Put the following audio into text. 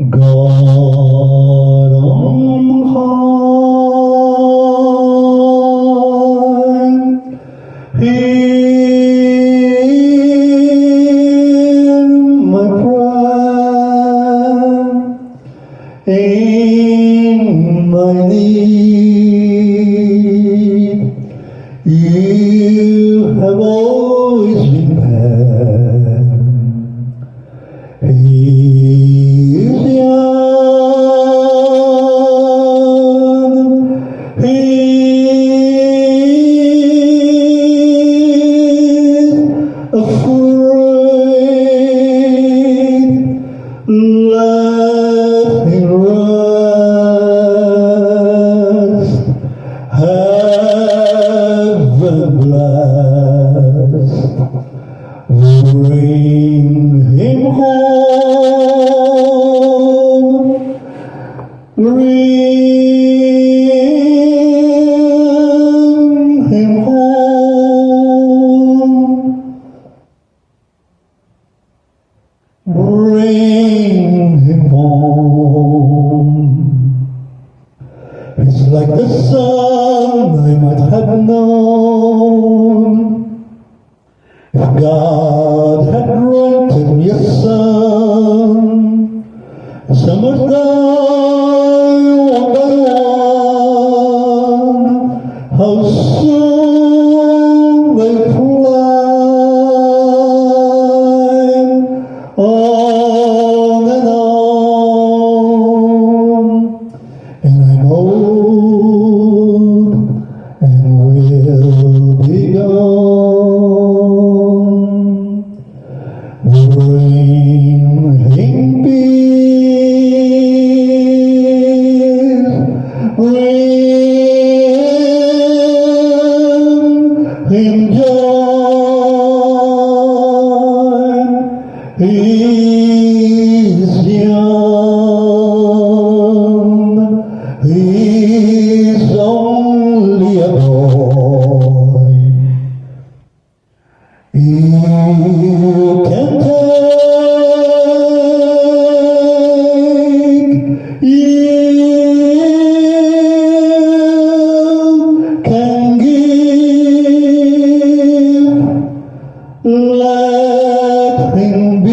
God on high, hear my prayer in my need. You have always been there. He is young. He is afraid. Let him rest. Heaven blessed. Bring him home. Bring him home. Bring him home. It's like the sun I might have known. If God had granted me a son, summer's die one by one, how soon they fly, on and on, and I'm old and will be gone. Bring him peace, bring him joy. He's young, he's only a boy. You can take, you can give, let him be.